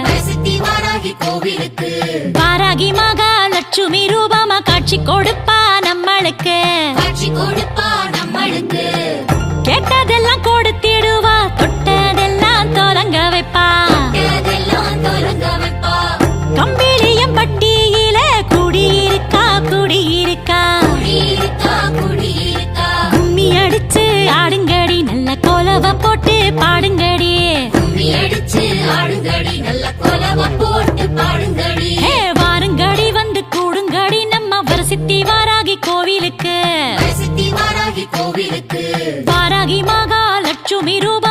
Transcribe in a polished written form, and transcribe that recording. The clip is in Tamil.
வரசித்தி வாராகி கோவிலுக்கு வாராகி மகாலட்சுமி ரூபமா காட்சி கொடுப்பா நம்மளுக்கு கேட்டதெல்லாம் கொடுத்திடுவா தொட்டதெல்லாம் தொடங்க வைப்பா கம்பிளியம் பட்டியில குடியிருக்கா கும்மி அடிச்சு ஆடுங்கடி நல்ல கோலவ போட்டு பாடுங்கடி வாருங்கடி வந்து கூடுங்கடி நம்ம வரசித்தி வாராகி கோவிலுக்கு வாராகி மகாலட்சுமி ரூப